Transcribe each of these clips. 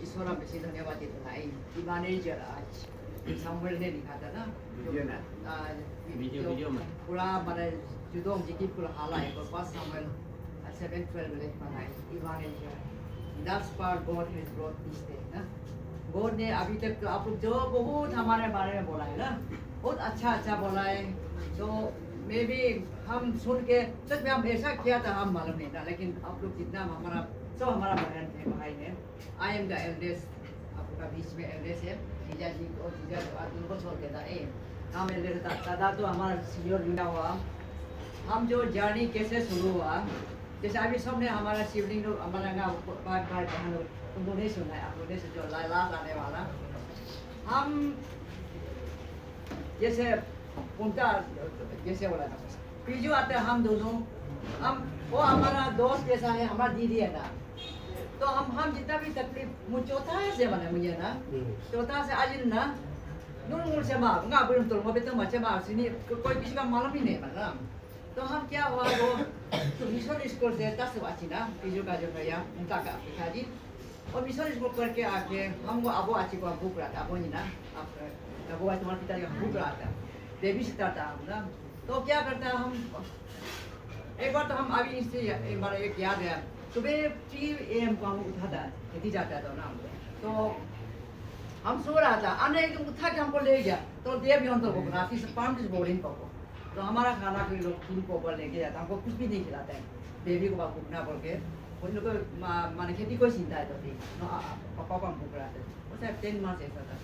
ईश्वर बेसी धन्यवाद देता है इमाने जरा सामुएल ने लिखा था ना वीडियो में पूरा माने जुदों जिकी पूरा हाला है और पास सामुएल 7:12 में लिखा है इमाने जरा That's part God has brought this day ना God ने अभी तक तो आप जो बहुत हमारे बारे में बोला है ना बहुत अच्छा बोला है तो मे भी हम सुन के सच में हम ऐसा किया था हम मालूम नहीं था लेकिन आप लोग जितना हमारा सब हमारा बहन है भाई है आई एम द एल्डेस्ट आपका बीच में एल्डेस्ट है जीजा जी और जीजा उनको छोड़ के था हम एल्डेस्ट दादा तो हमारा सीनियर जुड़ा हुआ हम जो जर्नी कैसे शुरू हुआ जैसे अभी सबने हमारा शिवलिंग हमारा भाई बहन तुमको नहीं सुना है आप लोगों से जो लास्ट आने वाला हम जैसे उनका जैसे बोला था पीजू आते हैं हम दोनों हम वो हमारा दोस्त जैसा है हमारा दीदी है ना तो हम जितना भी तकलीफ मुझे चौथा से बने मुझे ना चौथा से आज ना नूर से माँ उनका बुरी तो वो बेतन मचे माँ सिनी कोई किसी का मालूम ही नहीं बना तो हम क्या हुआ वो मिशन स्कूल से 10 बच्ची ना पीजू का जो भैया उनका का पिताजी और मिशन स्कूल करके आके हम वो अबो अच्छी को भूख रहा था अबो नहीं ना अब वो तुम्हारे पिताजी का भूख रहा था बेबी सिटर था हम ना तो क्या करता है हम एक बार तो हम अभी इससे हमारा एक याद है सुबह 3 AM को हम उठा था खेती जाता था ना तो हम सो रहा था आने एकदम उठा के हमको ले गया तो देव यौन तो रात से 5 बजे बोलिंग को तो हमारा खाना फिर लोग 3 कोपर लेके जाता हमको कुछ भी नहीं खिलाता है बेबी को भूखना बोल के उन लोग माने खेती कोई चिंता है तो थी पापा को हम भूख रहा था वो शायद 10 मास ऐसा था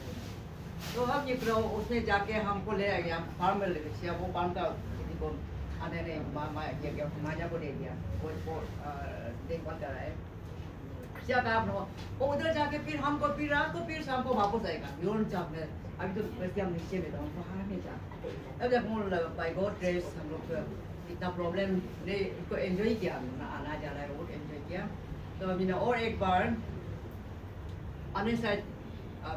तो हम ये करो उसने जाके हमको ले गया फार्म में ले गया वो फार्म का खेती को आने ने क्या माजा को दे दिया वो देखभाल कर रहा है क्या कहा आपने वो उधर जाके फिर हमको फिर रात को फिर शाम को वापस आएगा यून चाप में अभी तो वैसे हम नीचे में था हमको हार नहीं था अब जब हम बाई गॉड ग्रेस हम लोग इतना प्रॉब्लम ने इसको एंजॉय किया आना जाना है बहुत एंजॉय किया तो अभी और एक बार अन्य साइड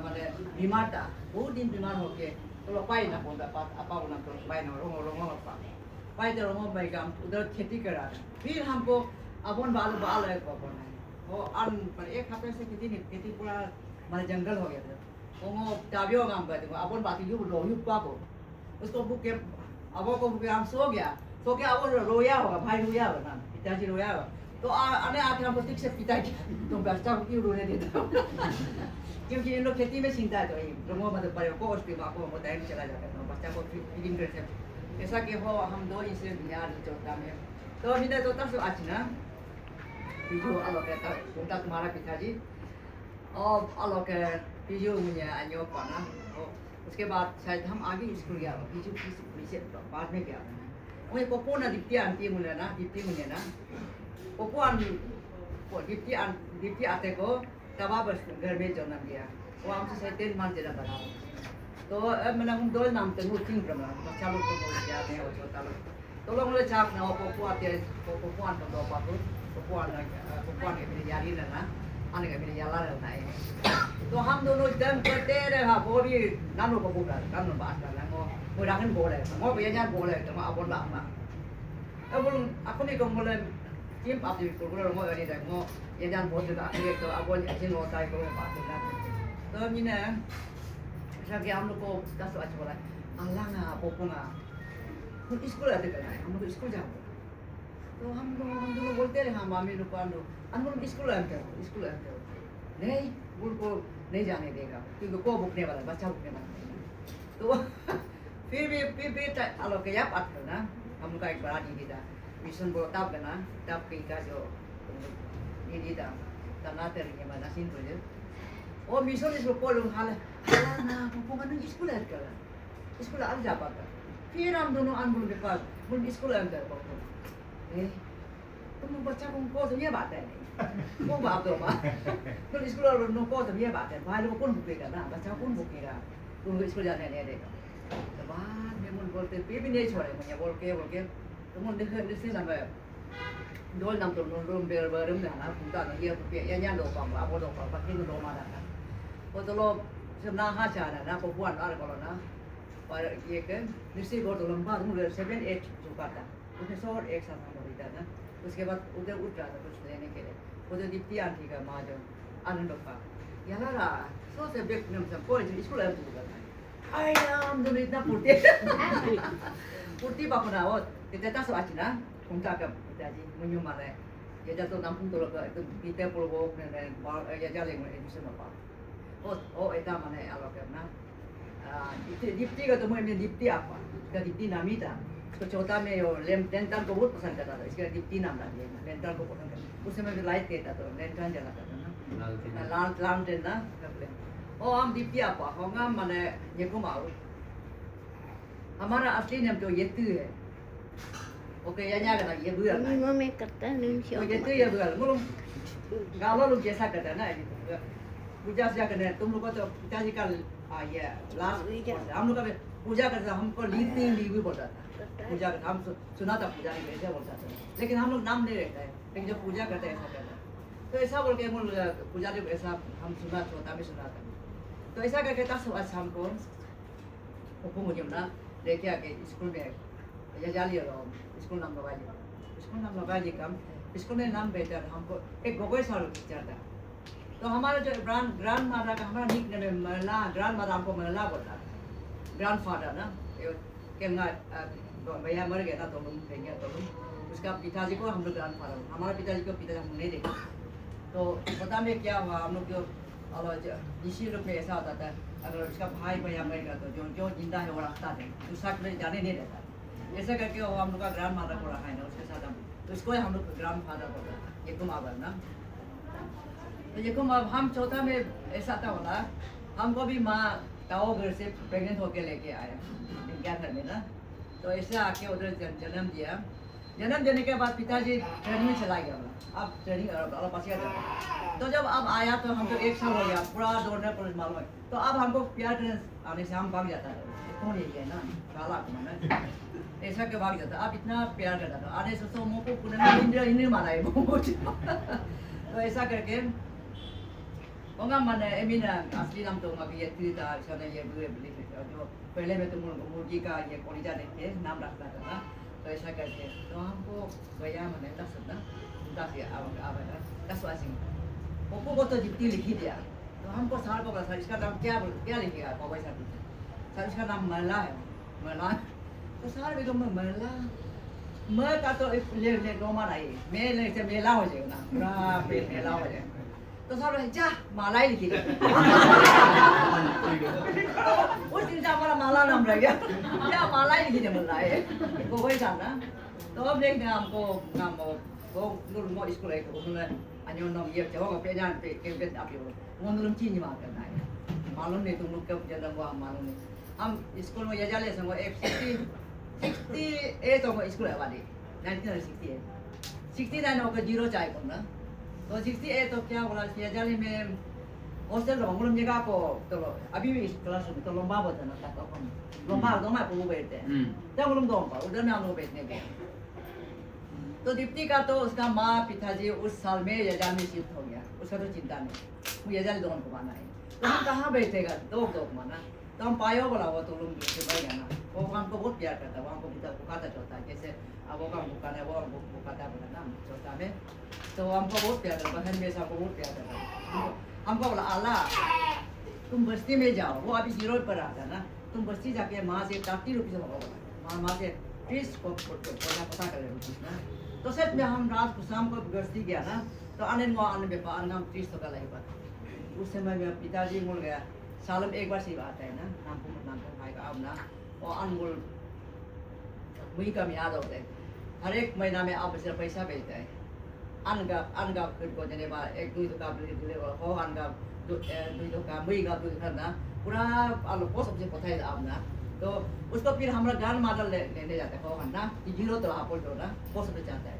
माने बीमार था बहुत दिन बीमार हो के तो पाई ना बोलता आपा बोला तो पाई ना रोंगो पाई तो रोंगो भाई का उधर खेती कर रहा था फिर हमको अपन बाल है वो अन पर एक हफ्ते से खेती पूरा माने जंगल हो गया था वो टाबियो काम करते वो अपन बाकी जो रोयू को उसको बुक के अब को बुक हम सो के अब रोया होगा भाई रोया होगा ना पिताजी रोया होगा तो आने आके हमको ठीक से पिताजी तो बच्चा को क्यों रोने देता क्योंकि इन लोग खेती में चिंता है तो ये लोगों मतलब बड़े को उसके माँ को टाइम चला जाता है बच्चा को फीडिंग करते ऐसा कि हो हम 2 इंसिडेंट याद चौथा में तो अभी तो चौथा से आज ना बीजू अलग है उनका तुम्हारा पिताजी और अलग है बीजू मुझे आयो पाना उसके बाद शायद हम आगे स्कूल गया बीजू से बाद में गया मुझे पोपो ना दीप्ति मुझे ना पोपो दीप्ति आते को तब बस घर में जन्म लिया वो हमसे शायद 10 मंथ जन्म बना तो मैंने हम 2 नाम तक वो किंग प्रमाण बच्चा लोग को बोल दिया है और छोटा लोग तो लोग मुझे चाप ना पोपो आते पोपो आन तो पापू पोपो आन के मेरे यारी ना आने के मेरे याला रहना है तो हम दोनों जन्म करते रहे वो भी नानू को बोला नानू बात करना वो राहन बोले वो भैया बोले तो मैं अपन बात ना अब बोलूं aku nih kemudian tim abdi kulur mau ini dah mau yang jangan buat juga ini तो अब वो ऐसे होता है कोई बात नहीं तो अभी ना जब हम लोग को 10 बच्चे बोला अल्लाह ना पोपो ना हम स्कूल आते करना है हम लोग स्कूल जाओ तो हम लोग बोलते रहे हाँ मामी लोग हम लोग स्कूल आते हो नहीं बुल को नहीं जाने देगा क्योंकि को भूखने वाला बच्चा भूखने वाला तो फिर अलग के याप आते ना हम लोग का एक बड़ा दीदी था मिशन बोलो तब करना तब कहीं का जो didi da tanate ringe mana sin to je o miso ni so polo hala na ko kan ni school at kala school al ja pa ka फिर हम दोनों अनबुल के पास बुल स्कूल अंदर पहुंचे तुम बच्चा को तो ये बात है नहीं वो बात तो मां तो स्कूल और नो को तो ये बात है भाई लोग कौन भूखेगा ना बच्चा कौन भूखेगा तुम स्कूल जाने नहीं देगा तो बाद में मुन बोलते फिर भी नहीं छोड़े मुझे बोल के तो मुन देखे लंबा डोल नम तो रूम बेर बेर में ना पुता ने ये पे या दो पाम बा दो पाम बाकी दो मा ना वो तो लो सब ना हा चा ना को बुआन आ को ना और ये के निश्चित को तो लंबा तुम 7-8 चुका था उसने शॉर्ट एक साथ हम होता ना उसके बाद उधर उठ रहा था कुछ लेने के लिए वो जो दीप्ति आंटी का माँ जो आनंद का याला रा सो से बेक नम से कोई स्कूल है तो ayam dulu itu putih apa pun awat kita tak suka cina kita ke kita aja menyum mana ya jatuh nampung tu ke itu kita pulbo dan ya jalan itu semua apa oh itu mana awak kerana itu dipti ke tu mungkin dipti apa kita dipti nami ta तो चौथा में यो Lenten को बहुत पसंद करता था इसके दीप्ति नाम डाल दिया लेंटन को पसंद करता उसमें भी लाइट देता तो लेंटन जलाता था ना लालटेन ना ओ हम दीप्ति apa हम माने ये को मालूम हमारा असली नाम तो येतु है ओके या न्यागा ना ये बुआ Ni mami kata ni तो येतु ये बुआ मुलुम गाँव लोग जैसा करते हैं ना पूजा से करते हैं तुम लोग को तो पिताजी का ये लास्ट हम लोग का पूजा करते हैं हमको लीपी लीपी बोलता था पूजा हम सुना था पूजा नहीं ऐसा बोलता था लेकिन हम लोग नाम नहीं रहता है लेकिन जब पूजा करते हैं ऐसा कहता है तो ऐसा बोल के हम पूजा जब ऐसा हम सुना छोटा में सुना था तो ऐसा करके तब आज हमको पप्पू मुझे ना लेके आके स्कूल में या जाली स्कूल नाम लगा जी कम स्कूल में नाम बेहतर हमको एक गोगोई साल टीचर था तो हमारा जो ग्रैंड मादर का हमारा निक नेम मरला ग्रैंड मादर हमको मरला बोलता था ग्रैंड फादर ना क्या भैया मर गया था तो लोग कहेंगे तो उसका पिताजी को हम लोग ग्रैंड फादर हमारा पिताजी को पिताजी हम नहीं देखा तो पता में क्या हुआ हम लोग जो इसी लोग में ऐसा होता था अगर उसका भाई भैया मर गया तो जो जिंदा है वो रखता है दूसरा में जाने नहीं देता ऐसा करके वो हम लोग का ग्रैंड मादर को रखा है ना उसके साथ हम तो उसको हम लोग ग्रैंड फादर बोलता था ये तुम आवर ना तो ये तुम अब हम चौथा में ऐसा था बोला हमको भी माँ ताओ घर से प्रेग्नेंट होके लेके आया क्या घर में ना तो ऐसे आके उधर जन्म दिया जन्म देने के बाद पिताजी ट्रेनिंग में चला गया अब ट्रेनिंग पास तो जब अब आया तो हम तो 1 साल हो गया पूरा दौड़ने पर मालूम है तो अब हमको प्यार आने से हम भाग जाता है कौन ये है ना काला ना ऐसा के भाग जाता अब इतना प्यार करता था आने से तो मुझको पुनः इंद्र माना है तो ऐसा करके होगा मैंने एमिना असली नाम तो होगा ये तीता इसने ये बुरे बुरे जो पहले में तो मुर्गी का ये कोलिजा देखे नाम रखता था ना तो ऐसा करके तो हमको भैया मैंने दस ना दस या अब 10 वासिंग पप्पू को तो जिप्ती लिखी दिया तो हमको सार को बता इसका नाम क्या लिखेगा पापा साहब सर इसका नाम मरला है मरला तो सार भी तो मरला मैं का तो ले रोमा नहीं मैं ले से मेला हो जाएगा ना पूरा मेला हो जाएगा तो सारे जा माला ही लिखी उस दिन से हमारा माला नाम रह गया क्या माला ही लिखी दे मिल रहा है वो वही था ना तो अब देखते हैं हमको नाम वो नूर स्कूल है तो उन्होंने अन्यों नाम ये जब वो पेजान पे केंद्र आप ये वो नूर चीनी मार करना है मालूम नहीं तुम लोग कब जन्म हुआ मालूम नहीं हम स्कूल में ये जाले संगो एक 68 तो स्कूल है वाली 1968 69 का 0 चाहिए कौन ना तो 68 तो क्या बोला ये जाले में हॉस्टल में हम लोग जगह को तो अभी भी क्लास में तो लंबा होता ना तो हम लंबा को वो बैठते हैं जब हम लोग दो उधर में हम लोग बैठने गए तो दीप्ति का तो उसका माँ पिताजी उस साल में यजाल में शिफ्ट हो गया उसका तो चिंता नहीं वो यजाल दोनों को माना है तो हम कहाँ बैठेगा दो माना तो हम पायो बोला वो तो लोग भाई है ना वो हमको बहुत प्यार करता है हमको पिता पुकाता चौथा जैसे अब वो काम पुकाना है वो पुकाता बोला ना चौथा में तो हमको बहुत प्यार करता बहन में सबको बहुत प्यार करता हमको बोला आला तुम बस्ती में जाओ वो अभी 0 पर आता ना तुम बस्ती जाके माँ से 30 रुपये बोला माँ से 30 को पता कर ना तो सच में हम रात को शाम को बस्ती गया ना तो आने में नाम 30 का लगी बात उस समय में पिताजी बोल गया साल में एक बार सी बात है ना नाम भाई का अब ना और अनमोल मुझे कम याद होते हैं हर एक महीना में आप सिर्फ पैसा भेजते हैं अनगा को जने बा 1-2 का दिले हो अनगा 2 का मुझे का 2 ना पूरा आलो पोस्ट सबसे पता है आप ना तो उसको फिर हमारा ग्रैंड मादर लेने जाते हैं हो ना 0 तो आप बोल ना पोस्ट पे जाता है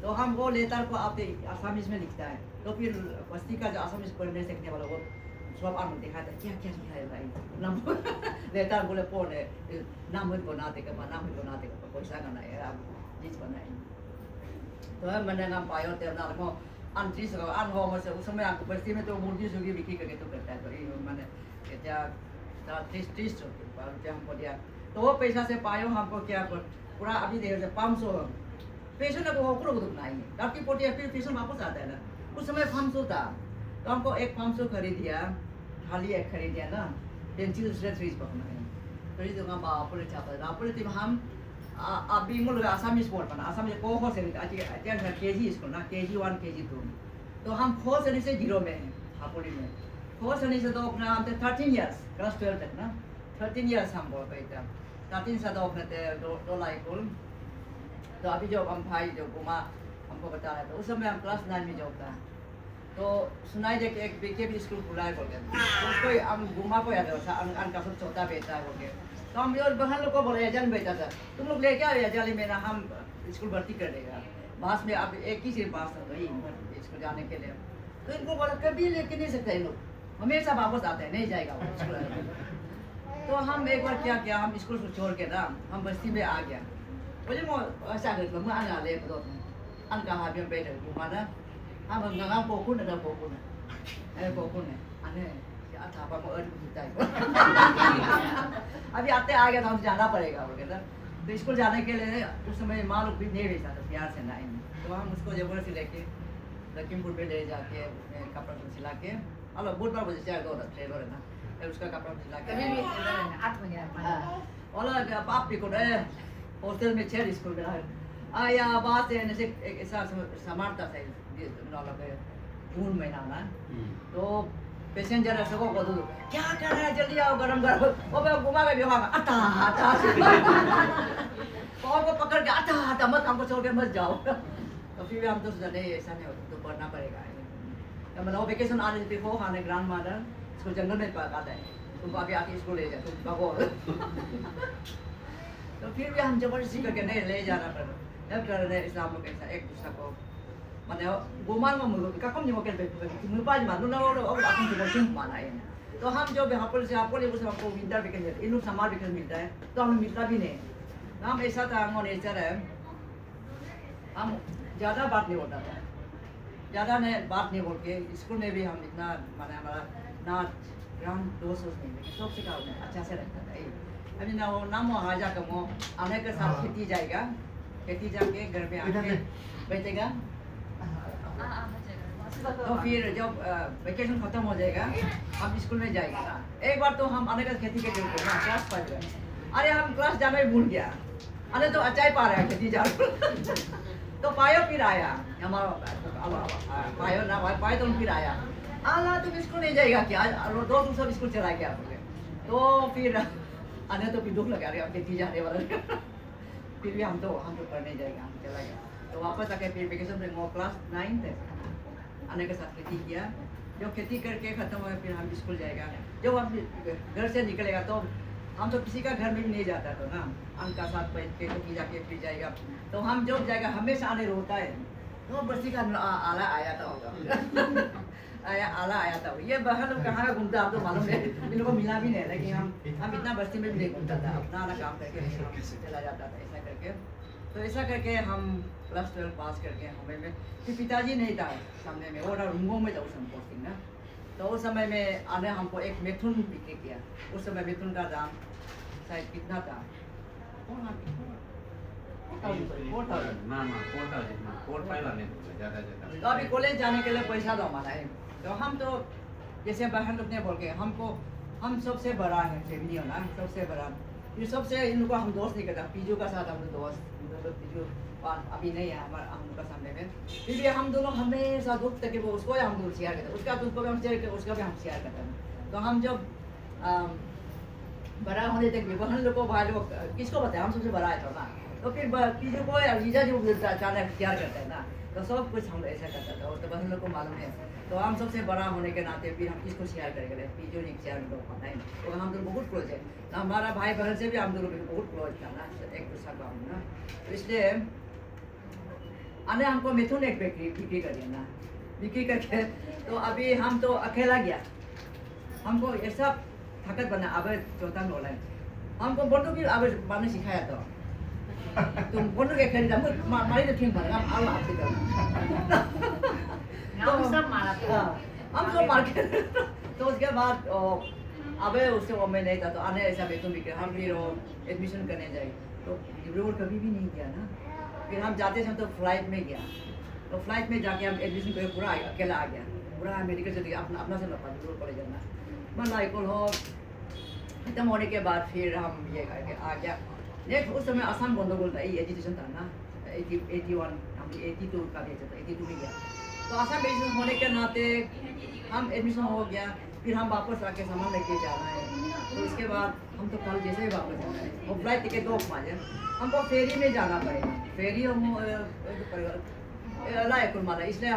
तो हम वो लेटर को आप आसामीज में लिखता है तो फिर बस्ती का जो आसामीज पढ़ने सीखने वाला वो सब आम दिखाता है क्या लिखा है भाई नाम लेटर बोले पढ़े नाम को ना देगा पैसा का नहीं है चीज बनाए तो मैंने नाम पायो तेरा नाम को अंतरिक्ष का अन हो मसे उस समय आपको बस्ती में तो मूर्ति सुगी बिक्री करके तो करता है तो ये मैंने क्या 30 रुपये हमको दिया तो वो पैसा से पायो हमको क्या पूरा अभी देखो 500 पेशेंट को नहीं है आपकी पोटी फिर पेशेंट वापस आता है ना उस समय 500 था तो हमको एक 500 खरीद दिया, थाली एक खरीद दिया ना, पेंसिल दूसरे 30 पकना है। तो ये तो हम आपने चाहता आपने तो हम अभी मुल्क आसामी स्कूल पढ़ना, आसामी को हो से आज केजी स्कूल ना, केजी 1 केजी 2, तो हम 4 से 0 में हैं हापुड़ी में। 4 से तो अपना हम 13 इयर्स क्लास 12 तक ना, 13 इयर्स हम बोल पाते हैं। 13 से तो अपने दो लाइक तो अभी जो हम भाई जो गुमा हमको बता रहे थे उस समय हम क्लास 9 में जॉब था। तो सुनाई दे कि एक बीकेपी स्कूल खुला है बोल के, उसको हम गुमा को याद था अनका सब छोटा बेटा बोल के। तो हम और बहन लोग को बोले एजेंट बेटा था, तुम लोग लेके आओ एजेंट में ना, हम स्कूल भर्ती कर देगा। पास में अब एक ही सिर्फ पास था वही स्कूल जाने के लिए। तो इनको बोला कभी लेके नहीं सकते लोग, हमेशा वापस आते हैं, नहीं जाएगा वो स्कूल। तो हम एक बार क्या किया, हम स्कूल को छोड़ के ना हम बस्ती में आ गया। बोले मो ऐसा कर लो आना ले तो अनका हाथ में बैठ घुमा ना, हम गंगा पोकुन है पोकुन है पोकुन है अने क्या था पापा और कुछ अभी आते आ गया तो हम जाना पड़ेगा बोल के ना। तो स्कूल जाने के लिए उस समय माँ लोग भी नहीं भेजा था प्यार से ना, तो हम उसको जबरदस्ती लेके लखीमपुर पे ले जाके कपड़ा सिला के अलग बुधवार बजे चार दो ट्रेलर है ना, फिर उसका कपड़ा सिला के 8 बजे और बाप भी को हॉस्टल में 6 स्कूल में आया बात है जैसे एक ऐसा समारता था जून महीना ना। तो पैसेंजर ऐसे को बोल क्या कर रहा है जल्दी आओ गरम गरम वो मैं घुमा के बिहार आता आता और को पकड़ के आता आता मत हमको छोड़ के मत जाओ। तो फिर हम तो सोचे ऐसा नहीं होता तो पढ़ना पड़ेगा। तो मतलब वेकेशन आने से हो खाने ग्रांड मदर इसको जंगल में पकाता है, तुमको अभी आके स्कूल ले जाए तुम भगो। तो फिर भी हम जबरदस्ती करके नहीं ले जाना पड़ा। जब कर रहे इस्लाम लोग ऐसा एक दूसरे को माने गुमान में मुल्क का कम नहीं मौके पे मुल्पाज मानो ना और अपन को बच्चों माना है। तो हम जो हापुड़ से आपको लेकर हमको विंटर वेकेशन इन लोग समर वेकेशन मिलता है तो हमें मिलता भी नहीं। हम ऐसा था हम नेचर है, हम ज़्यादा बात नहीं होता था, ज़्यादा नहीं बात नहीं बोल के स्कूल में भी हम इतना माने हमारा ना ग्राम दोस्त नहीं सबसे का अच्छा से रहता था। अभी ना वो नाम वो आजा का वो आने के साथ खेती जाएगा, खेती जाके घर पे आके बैठेगा। तो फिर जब वेकेशन खत्म हो जाएगा हम स्कूल में जाएगा ना। एक बार तो हम आने का खेती के लिए ना क्लास 5 में, अरे हम क्लास जाना ही भूल गया, अरे तो अच्छा ही पा रहा है खेती जा तो पायो फिर आया हमारा पायो ना पायो तो फिर आया आला तुम स्कूल नहीं जाएगा क्या, दो सब स्कूल चला गया तो फिर आने तो फिर दुख लगा रहे खेती जाने वाला। फिर भी हम तो पढ़ने जाएगा, हम चला गया। तो वापस आके फिर वेकेशन में वो क्लास 9 थे आने के साथ खेती किया। जब खेती करके ख़त्म हुआ फिर हम स्कूल जाएगा। जब हम घर से निकलेगा तो हम तो किसी का घर में भी नहीं जाता तो ना, उनका साथ बैठ के खेती जाके फिर जाएगा। तो हम जब जाएगा हमेशा आने रोता है तो बस्ती का आला आया था होगा आला आया था। ये बहन लोग कहाँ का घूमता आप तो मालूम है, इन लोगों को मिला भी नहीं, लेकिन हम इतना बस्ती में भी नहीं घूमता था, अपना काम करके चला जाता था ऐसा करके। तो ऐसा करके हम क्लास 12 पास करके हमें में फिर पिताजी नहीं था सामने में, वो रूमों में था उस समय पोस्टिंग ना। तो उस समय में आने हमको एक मिथुन बिक्री किया। उस समय मिथुन का दाम शायद कितना था, तो अभी कॉलेज जाने के लिए पैसा तो हमारा है। तो हम तो जैसे बहन लोग ने बोल के हमको हम सबसे बड़ा है फैमिली होना, सबसे बड़ा ये सबसे इन लोगों को हम दोस्त नहीं करता। पीजू का साथ हम दोस्त पीजू अभी नहीं है हमारा हम लोग का सामने में, फिर भी हम दोनों हमेशा दुख तक वो उसको हम दोनों शेयर करते, उसका तो उसको भी हम शेयर करते, उसका भी हम शेयर करते हैं। तो हम जब बड़ा होने तक भी बहन लोग को भाई लोग किसको बताए हम सबसे बड़ा है तो ना। तो फिर पीजू को लीजा जो अचानक शेयर करते हैं ना, तो सब कुछ हम ऐसा करता था। तो बहन लोग को मालूम है, तो हम सबसे बड़ा होने के नाते फिर हम किसको शेयर करेंगे, पीजू नहीं शेयर हम लोग पता है। तो हम दोनों बहुत क्लोज है, हमारा भाई बहन से भी हम दोनों बहुत क्लोज था ना, एक दूसरा का हम ना। तो इसलिए आने हमको मिथुन एक बिक्री करिए ना, बिक्री करके तो अभी हम तो अकेला गया, हमको ऐसा थकत बना। अब चौथा में बोला हमको बंदूक भी अब मारने सिखाया। तो तुम बंदूक के खेल मारी तो ठीक बना हम आपसे हम सब मार के तो उसके बाद अब उससे वो मैं नहीं था। तो आने ऐसा मिथुन बिक्री हम फिर एडमिशन करने जाए तो डिब्रूगढ़ कभी भी नहीं किया ना। फिर हम जाते थे तो फ्लाइट में गया, तो फ्लाइट में जाके हम एडमिशन करके पूरा अकेला आ गया। पूरा मेडिकल से अपना से लपा जरूर पड़े जाना मैं लाइक हो खत्म होने के बाद फिर हम ये करके आ गया नेक्स्ट उस समय आसाम गंदगोल था ये एजुकेशन था ना 81 हम 82 का भी था 82 में गया तो आसाम एजुकेशन होने के नाते हम एडमिशन हो गया फिर हम वापस आके सामान लेके जाना है तो इसके बाद हम तो कल जैसे ही वापस जाना है वो फ्लाइट टिकट 2 माजे हमको फेरी में जाना पड़ेगा फेरी हम लायक माना इसलिए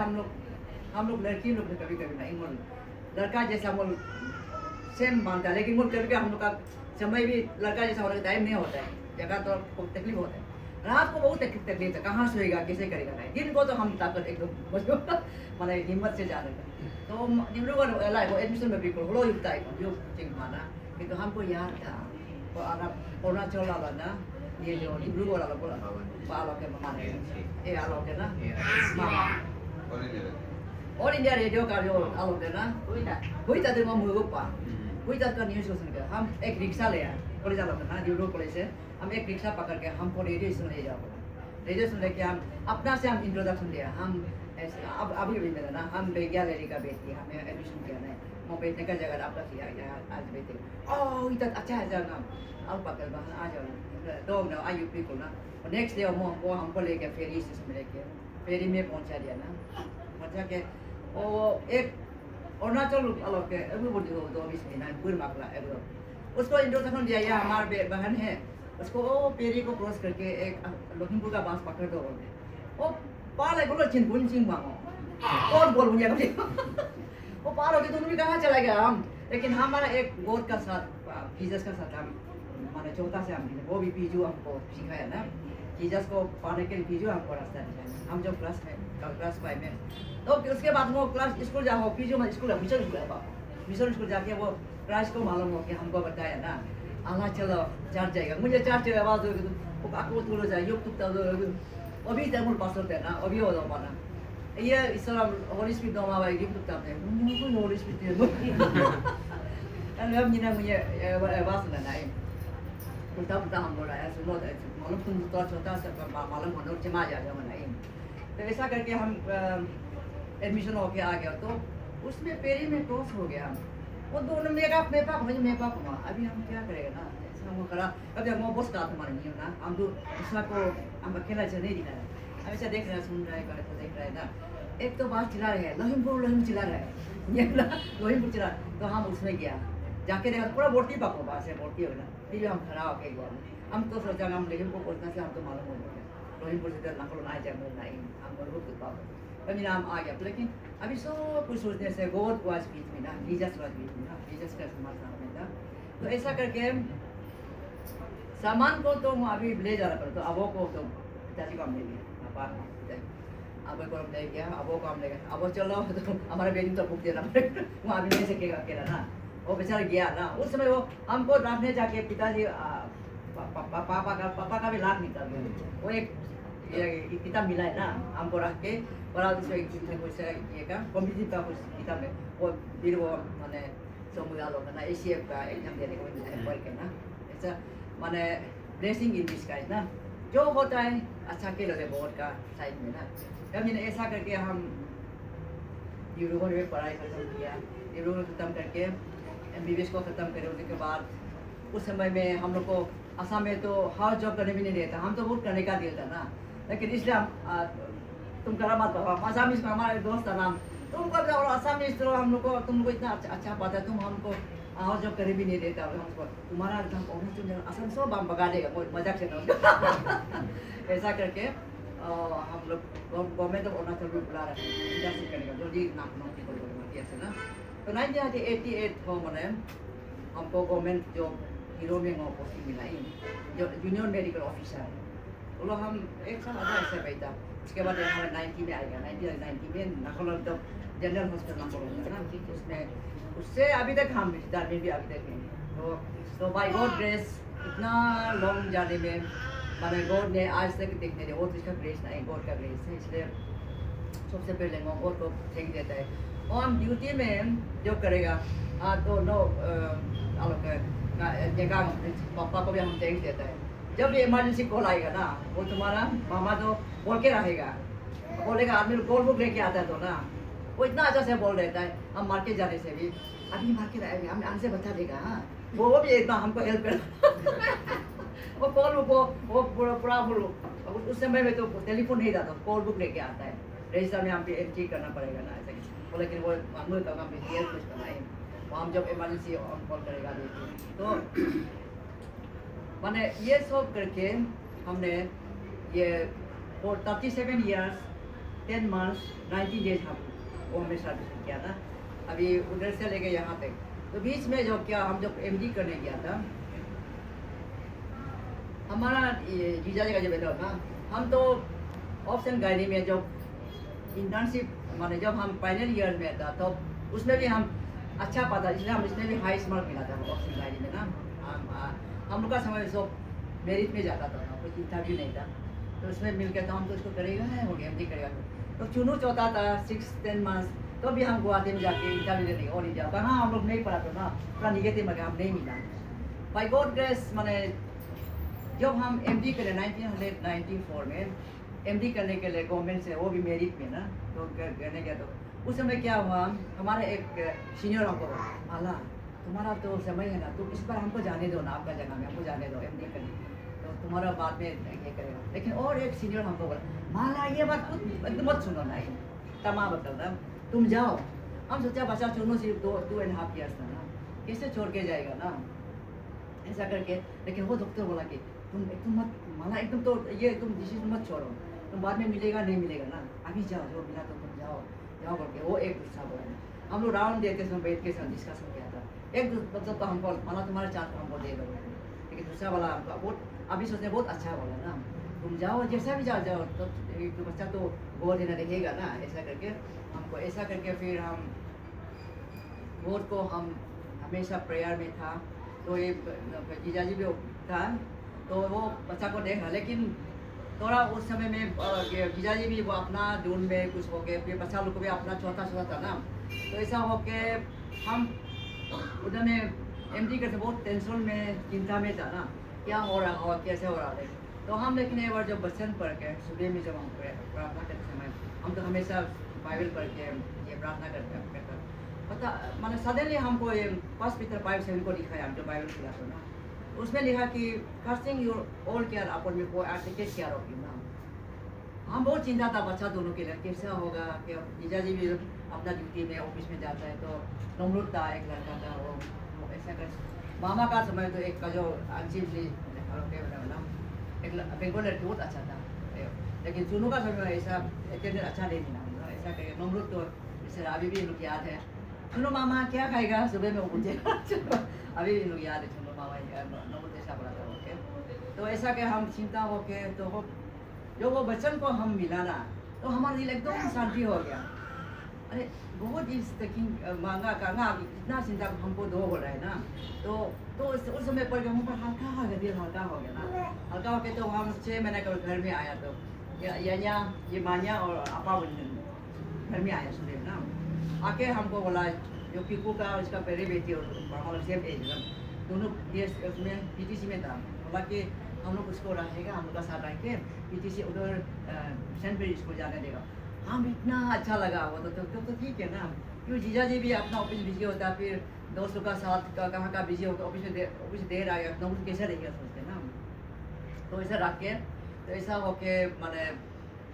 हम लोग लड़की लोग कभी कभी नहीं लड़का जैसा हम सेम मानता है लेकिन कभी कभी हम लोग का समय भी लड़का जैसा होने का टाइम नहीं होता है जगह तो बहुत तकलीफ होता है रात को बहुत तकलीफ है कहाँ सोएगा कैसे करेगा नहीं दिन को तो हम ताकत एकदम माने हिम्मत से जाने का तो डिब्रूगढ़ एडमिशन में बिल्कुल हलो युक्त है जो चिंग माना किंतु हमको याद था वो अरुणाचल वाला ना ये जो डिब्रूगढ़ वाला बोला वालों के माने ये आलोक है ना ऑल इंडिया रेडियो का जो आलोक है ना वही था तो मुझे वही तक का न्यूज़ सुन के हम एक रिक्शा ले आए कॉलेज आलोक ना डिब्रूगढ़ कॉलेज से हम एक रिक्शा पकड़ के हमको रेडियो स्टेशन ले जाओ रेडियो स्टेशन लेके हम अपना से हम इंट्रोडक्शन दिया हम अब अभी भी मेरा ना हम बेगिया लेडी का बेटी हमें एडमिशन किया नहीं वो बैठने का जगह आपका किया गया आज बेटे ओह इतना अच्छा है जगह अब पकड़ बहन आ जाओ डॉग ना आयु पी को ना नेक्स्ट डे वो हमको लेके फेरी स्टेशन में लेके फेरी में पहुंचा दिया ना पहुंचा के वो एक अरुणाचल अलग के अभी बोल दो बीस मिनट पूरी माकला उसको इंट्रोडक्शन दिया ये हमारे बहन है उसको वो पेरी को क्रॉस करके एक लखीमपुर का बांस पकड़ दो वो पार है बोलो चिंपुन चिंग मांगो कौन बोल मुझे कभी वो पार हो गए तो भी कहाँ चला गया हम लेकिन हमारा एक गोद का साथ जीसस का साथ हम माने चौथा से हम वो भी पीजू हमको सिखाया ना जीसस को पाने के लिए पीजू हमको रास्ता दिखाया हम जब क्लास 5 में तो उसके बाद वो क्लास स्कूल जाओ पीजू में स्कूल मिशन स्कूल जाके वो क्लास को मालूम हो कि हमको बताया ना आला चलो चार जाएगा मुझे चार जगह आवाज होगी तो आपको थोड़ा जाए युग तुकता अभी तक मुझे पास होते हैं ना अभी हो जाओ माना ये इस तरह होली स्पिरिट दो मावा युग तुकता है मुझे Holi spirit kan gak punya bahas dan lain. Udah हम बोला है सुनो मालूम तुम तो छोटा सा मालूम होना जमा जा जाओ लाइन तो ऐसा करके हम एडमिशन होके आ गया तो उसमें पेरी में क्रॉस हो गया वो दोनों मेरे पाप हुआ अभी हम क्या करेंगे ना ऐसा हम करा अभी हम बॉस का तुम्हारे नहीं ना हम तो दूसरा को हम अकेला चल नहीं दिखा रहा हम ऐसा देख रहे हैं सुन रहे हैं देख रहे हैं ना एक तो बात चिल्ला रहे हैं लहिमपुर चिल्ला रहे हैं ये ना लहिमपुर चिल्ला तो हम उसमें गया जाके देखा पूरा बोटी पाको बात से बोटी हो ना फिर हम खड़ा होके गया हम तो सोचा हम लहिमपुर पहुंचना से हम तो मालूम हो गया लहिमपुर से नकल ना जाए नहीं हम बोल रुक पाओ कभी नाम आ गया लेकिन अभी सब कुछ सोचने से गॉड वाज विद मी ना जीसस वाज विद मी ना जीसस का हमारे साथ में था तो ऐसा करके सामान को तो अभी ले जा रहा था तो अब को तो पिताजी को हम ले गए पापा अब को हम ले गया अब को हम ले गए अब चलो तो हमारे बेटी तो बुक देना पड़ेगा वो अभी नहीं सकेगा अकेला ना वो बेचारा गया ना उस समय वो हमको रखने जाके पिताजी पापा का भी लाख निकल गया वो एक किताब मिला है ना हमको रख के बड़ा दूसरे कुछ ये का कॉम्पिटिटिव का कुछ किताब है वो फिर वो मैंने समूह लोग ना एसीएफ का एग्जाम देने को मिला है के ना ऐसा मैंने ब्लेसिंग इन डिस्गाइज ना जो होता है अच्छा के लगे बोर्ड का साइड में ना तब मैंने ऐसा करके हम यूरोप में पढ़ाई खत्म किया यूरोप में खत्म करके MBBS को ख़त्म करे उसके बाद उस समय में हम लोग को असम में तो हाउस जॉब करने भी नहीं देता हम तो बहुत करने का दिया था ना लेकिन इसलिए हम तुम करा मत पाओ आसामीज में हमारे दोस्त का नाम तुम कर जाओ आसामीज तो हम लोग को तुम लोग इतना अच्छा पाता है तुम हमको हाउस जॉब करने भी नहीं देता हमको तुम्हारा असम सब हम भगा देगा कोई मजाक से ना ऐसा करके हम लोग गवर्नमेंट ऑफ अरुणाचल भी बुला रहे हैं इंडस्ट्री करने का जल्दी नौकरी करोगे ऐसे ना तो 1988 को मैंने हमको गवर्नमेंट जो हीरो में पोस्टिंग मिला जो जूनियर मेडिकल ऑफिसर वो लोग हम एक साल आधा ऐसे बैठा उसके बाद हमारे 90 में आएगा 1990 में नकल तो जनरल हॉस्पिटल नंबर होता ना उसमें उससे अभी तक हम रिश्तेदार में भी अभी तक हैं तो बाई गॉड ग्रेस इतना लॉन्ग जाने में मैंने गॉड ने आज तक देखने दिया वो तो इसका ग्रेस नहीं गॉड का ग्रेस है इसलिए सबसे पहले मैं गॉड को थैंक देता है और हम ड्यूटी में जो करेगा तो नो जगह पापा को भी हम थैंक देता है जब भी इमरजेंसी कॉल आएगा ना वो तुम्हारा मामा तो बोल के रहेगा बोलेगा आदमी गोल बुक लेके आता है तो ना वो इतना अच्छा से बोल देता है, हम मार्केट जाने से भी अभी मार्केट आएंगे, हम आने से बता देगा। हाँ वो भी इतना हमको हेल्प कर वो कॉल वो पूरा उस समय में तो टेलीफोन नहीं था, तो कॉल बुक लेके आता है, रजिस्टर में हमको एंट्री करना पड़ेगा ना ऐसे वो, लेकिन वो मामूल का काम भी कुछ करना है, वो हम जब इमरजेंसी ऑन कॉल करेगा तो मैंने ये सब करके हमने ये फॉर 37 years 10 months 90 days हम वो हमने सर्विस किया था, अभी उधर से लेके यहाँ तक। तो बीच में जो क्या हम जब MD करने गया था, हमारा जीजा जी का जो बेटा था, हम तो ऑप्शन गाड़ी में जब इंटर्नशिप माने जब हम फाइनल ईयर में था तो उसमें भी हम अच्छा पाता, इसलिए हम इसमें भी हाई मार्क मिला था ऑप्शन गाड़ी में ना। हम लोग का समय सब मेरिट में जाता था, कोई इंटरव्यू नहीं था, तो उसमें मिल के तो हम तो उसको करेगा है, वो MD करेगा। तो चुनू चौथा था 6-10 मंथ्स, तो भी हम गुवाहाटी में जाके इंटरव्यू देने और नहीं जा कहाँ हम लोग नहीं पढ़ा था ना, पूरा निगेटिव में हम नहीं मिला। बाई गॉड ग्रेस मैंने जब हम MD करें 1994 में MD करने के लिए गवर्नमेंट से, वो भी मेरिट में ना, तो करने गया तो उस समय क्या हुआ, हमारे एक सीनियर हमको माला तुम्हारा तो समय है ना, तुम इस बार हमको जाने दो ना, आपका जगह में हमको जाने दो MD करने, तो तुम्हारा बाद में ये करेगा। लेकिन और एक सीनियर हमको बोला माला ये बात खुद मत सुनो ना, ये तमाम बताओ तुम जाओ। हम सोचा बच्चा चुनो सिर्फ 2.5 years था ना, कैसे छोड़ के जाएगा ना ऐसा करके। लेकिन वो डॉक्टर बोला कि तुम मत माला एकदम, तो ये तुम डिसीजन मत छोड़ो, तुम बाद में मिलेगा नहीं मिलेगा ना, अभी जाओ, जो मिला तो तुम जाओ जाओ करके वो एक दूसरा बोला। हम लोग राउंड देते समय बैठ के साथ डिस्कशन किया था, एक दूसरा तो हमको माला तुम्हारा चांस हमको दे दो, लेकिन दूसरा वाला हमको बहुत अभी सोचने बहुत अच्छा बोला ना, तुम जाओ जैसा भी जाओ तो बच्चा तो गोद देना रहेगा ना, ऐसा करके हमको ऐसा करके फिर हम गोद को हम हमेशा प्रेयर में था। तो ये जीजाजी भी था, तो वो बच्चा को देखा, लेकिन थोड़ा उस समय में जीजाजी भी वो अपना ढूंढ में कुछ हो गए, फिर बच्चा लोग को भी अपना छोटा था ना, तो ऐसा हो के हम उधर में MD करते बहुत टेंशन में चिंता में था ना, क्या हो रहा हो कैसे हो रहा है। तो हम लेकिन एक बार जब बचन पढ़ के सुबह में जब हम प्रार्थना करते समय, हम तो हमेशा बाइबल पढ़ के ये प्रार्थना करते पता मैंने सडनली हमको ये 1 Peter 5:7 को लिखा है, हम जो बाइबल खुला था ना, उसमें लिखा कि casting your all care upon me for I take care of you ना। हम बहुत चिंता था बच्चा दोनों के लिए कैसा होगा, कि जीजा जी भी अपना ड्यूटी में ऑफिस में जाता है, तो नमरूद था एक लड़का था, वो ऐसा कर मामा का समय तो एक का जो अंशिम जी ना एक बेंगोल लड़की बहुत अच्छा था, लेकिन चुनू का समय ऐसा इतने अच्छा नहीं मिला ऐसा कहे। नमरूद तो जैसे अभी भी लोग याद है, चुनो मामा क्या खाएगा सुबह में वो पूछे अभी भी लोग याद है चुनो मामा नमरूद ऐसा बोला था ओके। तो ऐसा कि हम चिंता हो के तो वो जो वो बच्चन को हम मिला ना, तो हमारा दिल एकदम शांति हो गया। अरे बहुत इस तकिंग मांगा कांगा इतना चिंता हमको दो हो रहा है ना, तो उस समय पर हम पर हल्का हो गया, दिल हल्का हो गया ना, हल्का हो गया। तो हम 6 महीने का घर में आया, तो ये मान्या और आपा घर में आया सुबह ना, आके हमको बोला जो पीकू का उसका पहले बेटी और हमारा सेम एज दोनों उसमें PTC में था, बोला कि हम लोग उसको रहेगा, हम लोग का साथ रह के PTC उधर सेंट मेरी स्कूल जाने देगा। हम इतना अच्छा लगा वो तो ठीक है ना, क्यों जीजा जी भी अपना ऑफिस बिजी होता, फिर दोस्तों का साथ कहाँ का बिजी होता, ऑफिस देर आएगा तो कैसे रहेगा सोचते ना। तो ऐसा रख के तो ऐसा होके मैंने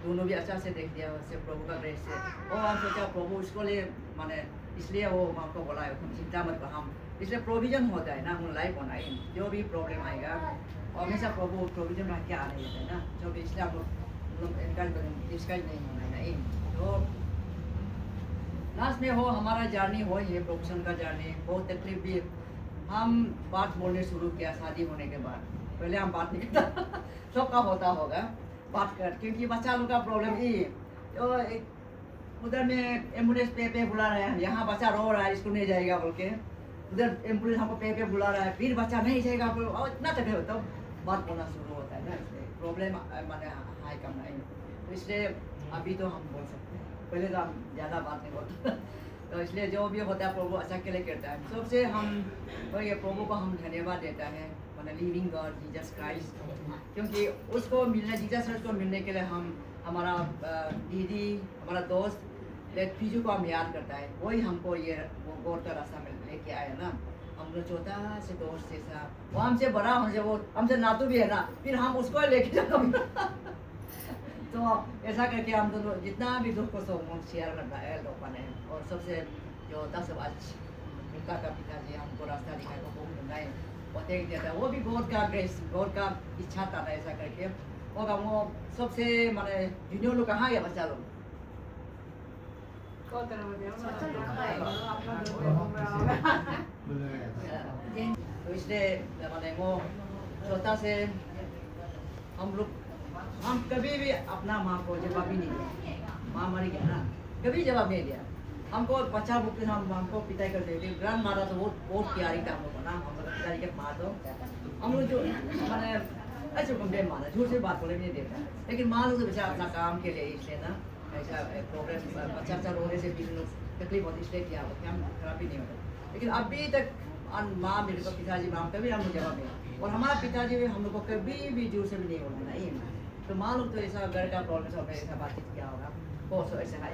दोनों भी अच्छा से देख दिया उससे प्रभु का ग्रेस से। और हम सोचा प्रभु उसको लिए मैंने इसलिए वो हमको बोला है तुम चिंता मत कर, हम इसलिए प्रोविजन होता है ना, हम लाइफ होना है, जो भी प्रॉब्लम आएगा और हमेशा प्रभु प्रोविजन रख के आ रहे हैं ना, जो भी इसलिए हम लोग डिस्कस नहीं होना है ना। तो लास्ट में हो हमारा जर्नी हो ये प्रोफेशन का जर्नी, बहुत तकलीफ भी। हम बात बोलने शुरू किया शादी होने के बाद, पहले हम बात नहीं करता सबका होता होगा बात कर, क्योंकि बच्चा लोग का प्रॉब्लम ही तो उधर में एम्बुलेंस पे बुला रहे हैं, यहाँ बच्चा रो रहा है इसको नहीं जाएगा बोल के, उधर एम्बुलेंस हमको पे बुला रहा है, फिर बच्चा नहीं जाएगा बोल, और इतना तकलीफ होता है, बात बोलना शुरू होता है ना, इसलिए प्रॉब्लम मैंने हाई कम नहीं, तो इसलिए अभी तो हम बोल सकते हैं, पहले तो हम ज़्यादा बात नहीं बोलते तो इसलिए जो भी होता है प्रभु अच्छा के लिए करता है। सबसे हम तो ये प्रभु को हम धन्यवाद देता है, मतलब लिविंग गॉड जीसस क्राइस्ट, क्योंकि उसको मिलने जीसस को मिलने के लिए हम हमारा दीदी हमारा दोस्त पीजू को हम याद करता है, वही हमको ये वो गौर का रास्ता में लेके आया ना। हम लोग छोटा से दोस्त से सा, वो हमसे बड़ा, हमसे वो हमसे नातू भी है ना, फिर हम उसको लेके जाओ तो ऐसा करके हम दोनों जितना भी दुख को सब शेयर करता है लोगों ने। और सबसे जो 10 आज उनका का पिताजी हमको रास्ता दिखाए, वो ढूंढाए और देख देता है, वो भी गॉड का ग्रेस, गॉड का इच्छा था ऐसा करके। और वो सबसे माने जूनियर लोग कहाँ गया बच्चा लोग तो इसलिए मैंने वो छोटा से हम लोग हम कभी भी अपना माँ को जवाब ही नहीं दिया। माँ मरी गया ना, कभी जवाब नहीं दिया हमको। बच्चा बुक हम हमको पिटाई करते थे, ग्रांड मारा तो बहुत प्यारी था हम लोग को ना। हम लोग पिताजी के माँ तो हम लोग जो मैंने ऐसे कम बेम माना, झूठ से बात बोले नहीं देता। लेकिन माँ लोग तो बेचारा अपना काम के लिए इसलिए ना ऐसा प्रॉब्लम बच्चा रोने से भी लोग तकलीफ होती, इसलिए क्या होता है, हम खराबी नहीं होता। लेकिन अभी तक माँ मेरे को पिताजी माँ कभी हम लोग जवाब नहीं। और हमारा पिताजी भी हम लोग को कभी भी जोर से भी नहीं बोला नहीं है। तो माँ लोग तो ऐसा घर का प्रॉब्लम होगा, ऐसा बातचीत किया होगा, बहुत ऐसा है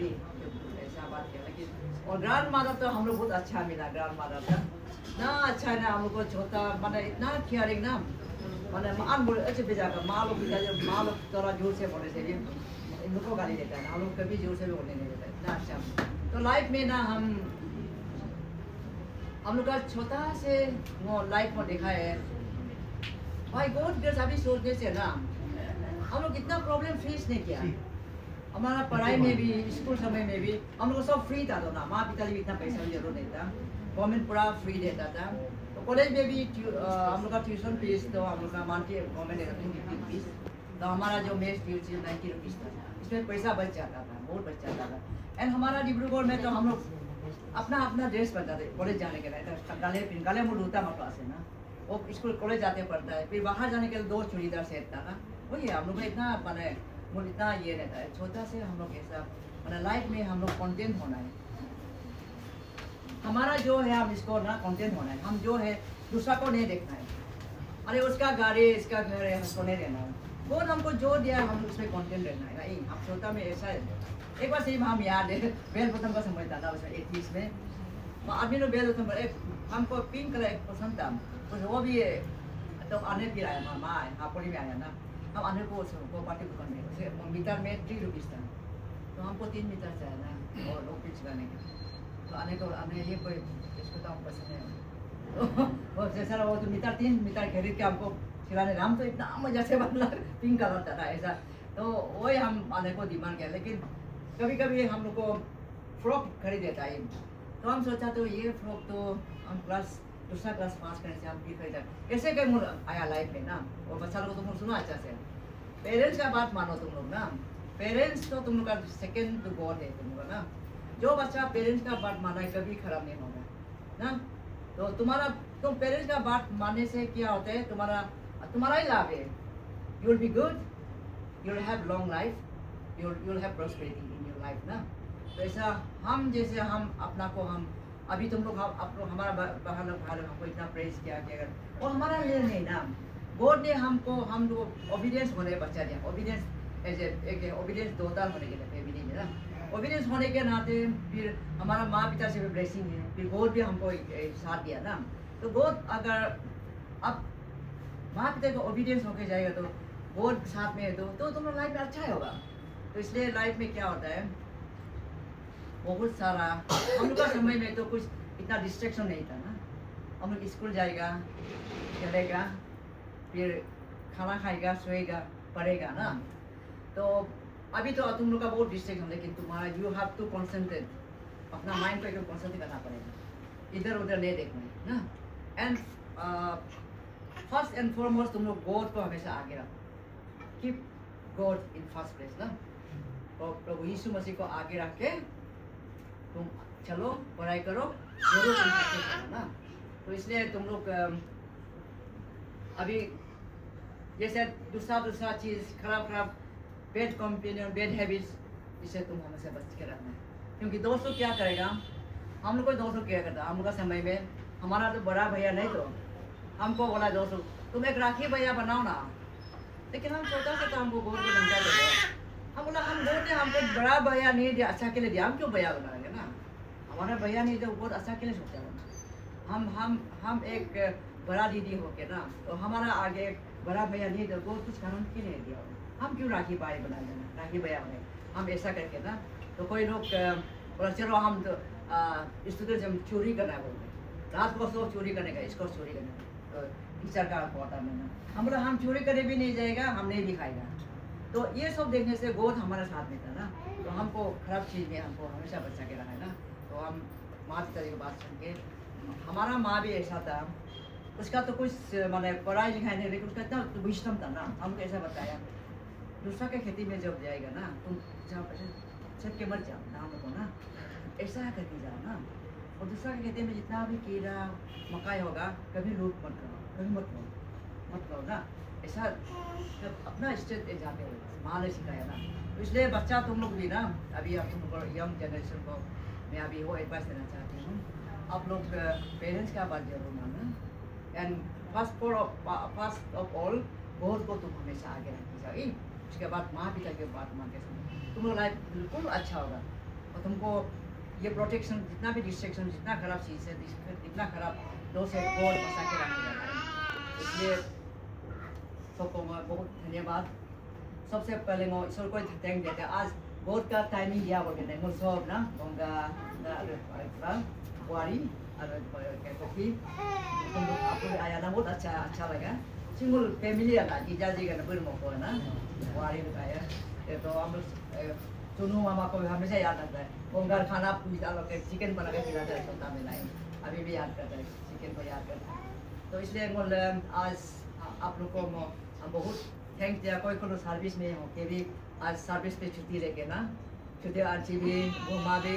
ऐसा बात किया। लेकिन और ग्रांड मादर तो हम लोग बहुत अच्छा मिला। ग्रांड मादर का ना अच्छा है ना, हम लोग को छोटा मैंने इतना केयरिंग ना, मैंने मान बोले अच्छे भेजा कर माँ लोग पिताजी माँ लोग थोड़ा जोर से बोले थे, इन लोग को गाली देता है ना, हम लोग कभी जोर से भी बोलने नहीं देता, इतना अच्छा। तो लाइफ में ना हम लोग का छोटा से वो लाइफ में देखा है भाई, गॉड ग्रेस अभी सोचने से ना हम लोग इतना प्रॉब्लम फेस नहीं किया। हमारा पढ़ाई में भी, स्कूल समय में भी हम लोग को सब फ्री था तो ना, माँ पिताजी भी इतना पैसा की जरूरत नहीं था, गवर्नमेंट पूरा फ्री देता था। तो कॉलेज में भी हम लोग का ट्यूशन फीस तो हम लोग का मान के गवर्नमेंट देता था 50 फीस। तो हमारा जो मेस फीस 90 रुपीज़ था, इसमें पैसा बच जाता था, बहुत बच जाता था। एंड हमारा डिब्रूगढ़ में तो हम लोग अपना अपना ड्रेस बनाते कॉलेज जाने के लिए, गले मुँह धोता हमारे क्लास है ना, वो स्कूल कॉलेज जाते पड़ता है। फिर बाहर जाने के लिए 2 चूड़ीदार सेट था ना, वही हम लोग इतना मैंने वो इतना ये रहता है। छोटा से हम लोग ऐसा मैंने लाइफ में हम लोग कंटेंट होना है, हमारा जो है हम इसको ना कंटेंट होना है। हम जो है दूसरा को नहीं देखना है, अरे उसका गाड़ी इसका घर है हमको नहीं रहना है। वो हमको जो दिया हम उसमें कंटेंट रहना है नहीं। हम छोटा में ऐसा है, एक बार सही हम याद है बेल बटन का समझता था उसमें 31 में आदमी ने बेल बटन एक हमको पिंक कलर एक पसंद था, तो वो भी तो आने फिर आया मामा हापोली में आया ना, हम आने को पार्टी दुकान में उसे मीटर में 3 रुपीज़ था, तो हमको 3 मीटर चाहिए ना और 2 पीस लगाने के। तो आने को आने ये कोई इसको तो हम पसंद है तो जैसा वो तो मीटर 3 मीटर खरीद के हमको खिलाने राम, तो इतना मजा से बदला पिंक कलर था ऐसा। तो वही हम आने को डिमांड किया। लेकिन कभी कभी हम लोग को फ्रॉक खरीद देता है, तो हम सोचा तो ये फ्रॉक तो हम दूसरा क्लास पास करने से हम भी खरीदा कैसे कहीं आया लाइफ में ना। और बच्चा लोग तुम लोग सुना अच्छा से, पेरेंट्स का बात मानो तुम लोग ना, पेरेंट्स तो तुम लोग का सेकेंड टू गॉड है तुम लोग ना। जो बच्चा पेरेंट्स का बात माना है कभी खराब नहीं होगा ना। तो तुम पेरेंट्स का बात मानने से क्या होता है, तुम्हारा ही लाभ है। You will be good, you will have long life, you will have prosperity in your life ना। तो ऐसा हम जैसे हम अपना को हम अभी तुम लोग आप लोग हमारा बाहर लोग हमको इतना प्रेस किया कि अगर और हमारा ये नहीं ना, गॉड ने हमको हम लोग ओबीडियंस होने बच्चा दिया। ओबीडियंस एज एक ओबीडियंस 2 ताल होने के लिए फैमिली में ना, ओबीडियंस होने के नाते फिर हमारा माँ पिता से भी ब्लेसिंग है, फिर गॉड भी हमको साथ दिया ना। तो गॉड अगर अब माँ पिता को ओबीडियंस होके जाएगा तो गॉड साथ में है तो तुम्हारा लाइफ में अच्छा होगा। तो इसलिए लाइफ में क्या होता है बहुत सारा हम लोग का समय में तो कुछ इतना डिस्ट्रैक्शन नहीं था ना। हम लोग स्कूल जाएगा, खेलेगा, फिर खाना खाएगा, सोएगा, पढ़ेगा ना। तो अभी तो तुम लोग का बहुत डिस्ट्रैक्शन, लेकिन तुम्हारा यू हैव टू कॉन्सेंट्रेट, अपना माइंड को एकदम कॉन्सेंट्रेट करना पड़ेगा, इधर उधर नहीं देखना ना। एंड फर्स्ट एंड फॉरमोस्ट तुम लोग गॉड को हमेशा आगे रखो, keep God in first place ना। तो प्रभु यीशु मसीह को आगे रख के तुम चलो, पढ़ाई करो, जरूर तुम सक्सेस करो ना। तो इसलिए तुम लोग अभी जैसे दूसरा चीज़ खराब बैड कंपेनियन, बैड हैबिट्स, इससे तुम हमेशा बच के रखना है। क्योंकि दोस्तों क्या करेगा, हम लोग को दोस्तों क्या करता, हम लोग का समय में हमारा तो बड़ा भैया नहीं, तो हमको बोला दोस्तों तुम एक राखी भैया बनाओ ना। लेकिन हम छोटा सा तो हमको गोल की घंटा दे दो, हम बोला हम बोलते हमको बड़ा भैया नहीं दिया, अच्छा के लिए दिया, हम क्यों भैया बनाएंगे ना, हमारा भैया नहीं तो बहुत अच्छा के लिए सोचा ना। हम एक बड़ा दीदी हो के ना, तो हमारा आगे बड़ा भैया नहीं तो वो कुछ कारण के लिए दिया, हम क्यों राखी भाई बना देना, राखी भैया बने हम ऐसा करके ना। तो कोई लोग बोला चलो हम तो स्टूडेंट हम चोरी करना है बोलते, रात को सब चोरी करने का, इसको चोरी करने का, तो टीचर का क्वार्टर में ना, हम बोला हम चोरी करे भी नहीं जाएगा, हम नहीं भी खाएगा। तो ये सब देखने से गोद हमारे साथ में था ना, तो हमको खराब चीज़ में हमको हमेशा बचा के रहा है ना। तो हम माँ पिता जी की बात सुन के, हमारा माँ भी ऐसा था, उसका तो कुछ माने पढ़ाई लिखाई नहीं, लेकिन उसका इतना विजडम था ना, हमको ऐसा बताया दूसरा के खेती में जब जाएगा ना तुम जाओ छत के मत जाओ ना, हमको ना ऐसा करके जाओ ना, और दूसरा के खेती में जितना भी कीड़ा मकाई होगा कभी लूट मत करो, कभी मत करो ना, ऐसा अपना स्टेट जाके माँ ने सिखाया ना। तो इसलिए बच्चा तुम लोग भी ना, अभी आप तुम लोग यंग जनरेशन को मैं अभी वो एडवाइस देना चाहती हूँ, आप लोग पेरेंट्स का बात जरूर मानना, and first of all God को तुम हमेशा आगे रखनी चाहिए, उसके बाद माँ पिता की बात मान के सुनो, तुम लोग लाइफ बिल्कुल अच्छा होगा। और तुमको ये प्रोटेक्शन जितना भी डिस्ट्रैक्शन, जितना खराब चीज़ है, जितना खराब दो से गॉड बचा के रखेगा है। इसलिए सबको मैं बहुत धन्यवाद, सबसे पहले मैं ईश्वर को थैंक देते हैं, आज गॉड का टाइमिंग दिया बोल के मैं सब ना उनका बुआरी कॉफी तुम लोग आप लोग आया ना, बहुत अच्छा लगा, सिंगल फैमिली है ना, जीजा जी का नंबर मौका है ना, बुआरी बताया तो हम लोग चुनू मामा को हमेशा याद आता है, उनका खाना पूछा लोग चिकन बना के खिलाता है सप्ताह में लाए, अभी भी याद करता है, चिकन को याद करता है। तो इसलिए आज आप लोग को हम बहुत थैंक दिया, कोई को सर्विस में हो के भी आज सर्विस पे छुट्टी लेके ना, छुट्टी आज भी घुमा भी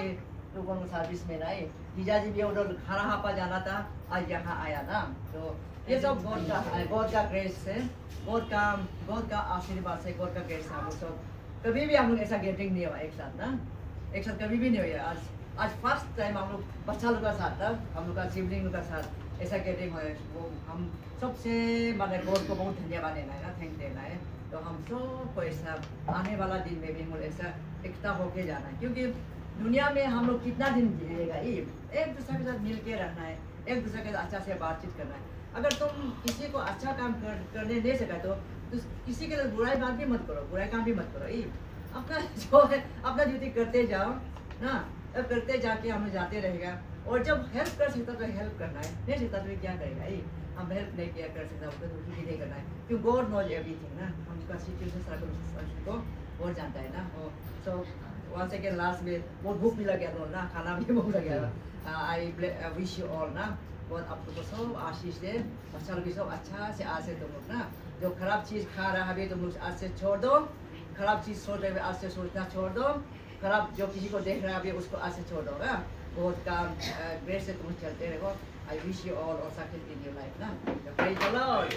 लोगों को सर्विस में नहीं, जीजा जी भी उधर खाना हापा जाना था, आज यहाँ आया ना। तो ये सब गॉड का ग्रेस है, गॉड का आशीर्वाद से, गॉड का ग्रेस है। हम लोग सब कभी भी हम लोग ऐसा गैदरिंग नहीं हुआ एक साथ ना, एक साथ कभी भी नहीं हुआ। आज फर्स्ट टाइम हम लोग बच्चा लोग का साथ था, हम लोग का सिबलिंग लोग का साथ ऐसा गैदरिंग हुआ है, वो हम सबसे माने गॉड को बहुत धन्यवाद देना है ना, थैंक देना है। तो हम सबको ऐसा आने वाला दिन में भी हम लोग ऐसा एकता होके जाना है, क्योंकि दुनिया में हम लोग कितना दिन जिएगा, एक दूसरे के साथ मिल के रहना है, एक दूसरे के साथ अच्छा से बातचीत करना है। अगर तुम किसी को अच्छा काम करने नहीं सका तो किसी के लिए बुराई बात भी मत करो, बुराई काम भी मत करो, अपना जो है अपना ड्यूटी करते जाओ ना, अब करते जाके हम जाते रहेगा। और जब हेल्प कर सकता तो हेल्प करना है, नहीं सकता तो क्या करेगा, हम हेल्प नहीं किया कर सकता उसको तो नहीं करना है, क्यों गॉड नोज एवरीथिंग ना, हम उसका सिचुएशन सर्कमस्टेंस को बहुत जानता है ना। सो वहाँ से लास्ट में बहुत भूख भी लग गया ना, खाना भी भूख लग गया। आई विश यू ऑल ना, बहुत आप लोग को सब आशीष दे, बच्चा लोग भी सब अच्छा से आज से तुम लोग ना, जो खराब चीज़ खा रहा है तुम लोग आज से छोड़ दो, खराब चीज़ सोच रहे आज से सोचना छोड़ दो, खराब जो किसी को देख रहा है अभी उसको आज से छोड़ दो ना, बहुत काम ग्रेस से तुम चलते रहो। आई विश यू ऑल और सक्सेस इन योर लाइफ ना, प्रेज द लॉर्ड।